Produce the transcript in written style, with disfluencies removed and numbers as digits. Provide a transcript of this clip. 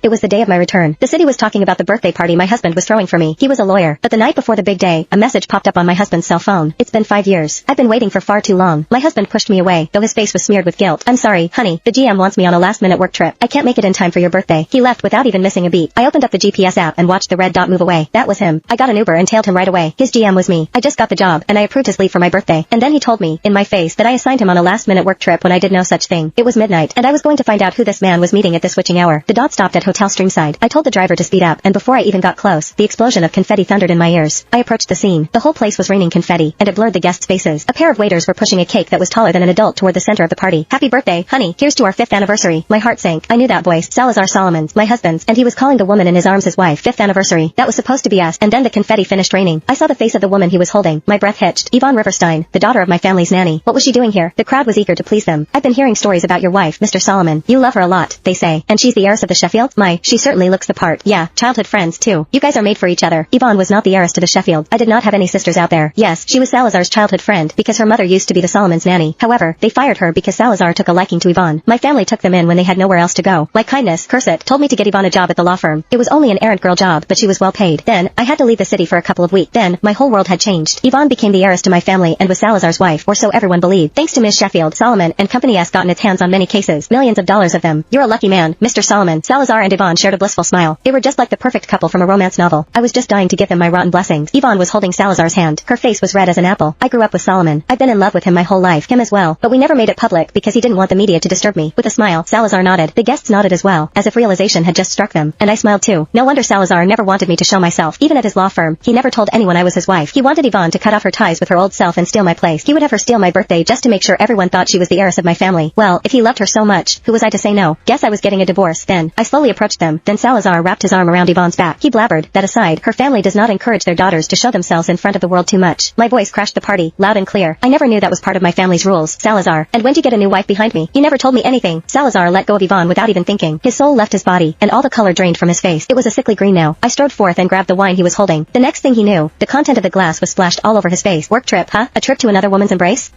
It was the day of my return. The city was talking about the birthday party my husband was throwing for me. He was a lawyer. But the night before the big day, a message popped up on my husband's cell phone. It's been 5 years. I've been waiting for far too long. My husband pushed me away, though his face was smeared with guilt. I'm sorry, honey. The GM wants me on a last-minute work trip. I can't make it in time for your birthday. He left without even missing a beat. I opened up the GPS app and watched the red dot move away. That was him. I got an Uber and tailed him right away. His GM was me. I just got the job, and I approved his leave for my birthday. And then he told me, in my face, that I assigned him on a last-minute work trip when I did no such thing. It was midnight, and I was going to find out who this man was meeting at this switching hour. The dot stopped at Hotel Streamside. I told the driver to speed up, and before I even got close, the explosion of confetti thundered in my ears. I approached the scene. The whole place was raining confetti, and it blurred the guests' faces. A pair of waiters were pushing a cake that was taller than an adult toward the center of the party. Happy birthday, honey. Here's to our 5th anniversary. My heart sank. I knew that voice. Salazar Solomons, my husband's, and he was calling the woman in his arms his wife. 5th anniversary. That was supposed to be us, and then the confetti finished raining. I saw the face of the woman he was holding. My breath hitched. Yvonne Riverstein, the daughter of my family's nanny. What was she doing here? The crowd was eager to please them. I've been hearing stories about your wife, Mr. Solomon. You love her a lot, they say. And she's the heiress of the Sheffield? She certainly looks the part. Yeah, childhood friends too. You guys are made for each other. Yvonne was not the heiress to the Sheffield. I did not have any sisters out there. Yes, she was Salazar's childhood friend, because her mother used to be the Solomons' nanny. However, they fired her because Salazar took a liking to Yvonne. My family took them in when they had nowhere else to go. Like kindness, curse it, told me to get Yvonne a job at the law firm. It was only an errand girl job, but she was well paid. Then, I had to leave the city for a couple of weeks. Then, my whole world had changed. Yvonne became the heiress to my family and was Salazar's wife, or so everyone believed. Thanks to Ms. Sheffield, Solomon and Company has gotten its hands on many cases. Millions of dollars of them. You're a lucky man, Mr. Solomon. Salazar and Yvonne shared a blissful smile. They were just like the perfect couple from a romance novel. I was just dying to give them my rotten blessings. Yvonne was holding Salazar's hand. Her face was red as an apple. I grew up with Solomon. I've been in love with him my whole life. Him as well. But we never made it public because he didn't want the media to disturb me. With a smile, Salazar nodded. The guests nodded as well, as if realization had just struck them. And I smiled too. No wonder Salazar never wanted me to show myself. Even at his law firm, he never told anyone I was his wife. He wanted Yvonne to cut off her ties with her old self and steal my place. He would have her steal my birthday just to make sure everyone thought she was the heiress of my family. Well, if he loved her so much, who was I to say no? Guess I was getting a divorce. Then, I slowly approached them. Then Salazar wrapped his arm around Yvonne's back. He blabbered, that aside, her family does not encourage their daughters to show themselves in front of the world too much. My voice crashed the party, loud and clear. I never knew that was part of my family's rules. Salazar, and when'd you get a new wife behind me? You never told me anything. Salazar let go of Yvonne without even thinking. His soul left his body, and all the color drained from his face. It was a sickly green now. I strode forth and grabbed the wine he was holding. The next thing he knew, the content of the glass was splashed all over his face. Work trip, huh? A trip to another woman's embrace?